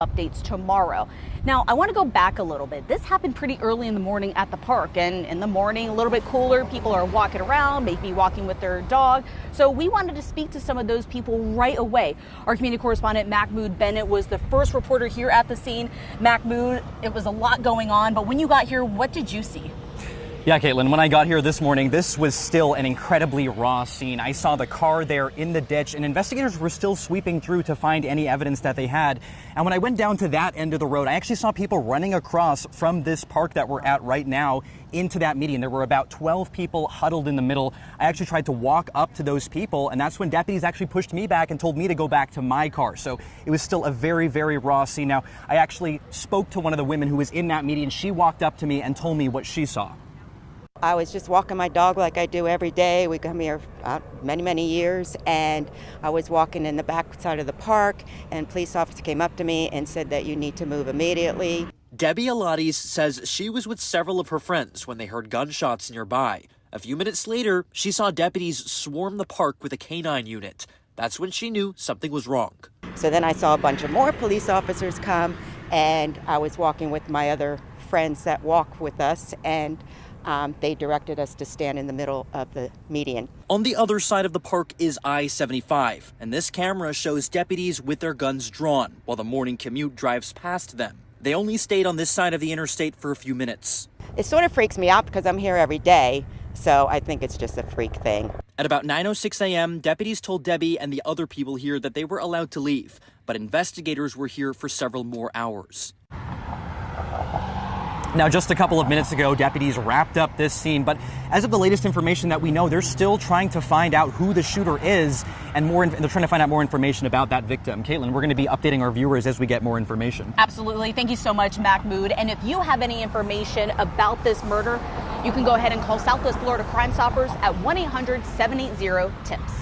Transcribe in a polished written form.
Updates tomorrow. Now, I want to go back a little bit. This happened pretty early in the morning at the park, and in the morning, a little bit cooler. People are walking around, maybe walking with their dog. So we wanted to speak to some of those people right away. Our community correspondent, Mahmoud Bennett, was the first reporter here at the scene. Mahmoud, it was a lot going on, but when you got here, what did you see? Yeah, Caitlin, when I got here this morning, this was still an incredibly raw scene. I saw the car there in the ditch, and investigators were still sweeping through to find any evidence that they had. And when I went down to that end of the road, I actually saw people running across from this park that we're at right now into that median. There were about 12 people huddled in the middle. I actually tried to walk up to those people, and that's when deputies actually pushed me back and told me to go back to my car. So it was still a very, very raw scene. Now, I actually spoke to one of the women who was in that median. She walked up to me and told me what she saw. I was just walking my dog like I do every day. We come here many years, and I was walking in the back side of the park, and a police officer came up to me and said that you need to move immediately. Debbie Alades says she was with several of her friends when they heard gunshots nearby. A few minutes later, she saw deputies swarm the park with a canine unit. That's when she knew something was wrong. So then I saw a bunch of more police officers come, and I was walking with my other friends that walk with us, and they directed us to stand in the middle of the median. On the other side of the park is I-75, and this camera shows deputies with their guns drawn while the morning commute drives past them. They only stayed on this side of the interstate for a few minutes. It sort of freaks me out because I'm here every day, so I think it's just a freak thing. At about 9:06 a.m., deputies told Debbie and the other people here that they were allowed to leave, but investigators were here for several more hours. Now, just a couple of minutes ago, deputies wrapped up this scene, but as of the latest information that we know, they're still trying to find out who the shooter is, and they're trying to find out more information about that victim. Caitlin, we're going to be updating our viewers as we get more information. Absolutely. Thank you so much, Mahmoud. And if you have any information about this murder, you can go ahead and call Southwest Florida Crime Stoppers at 1-800-780-TIPS.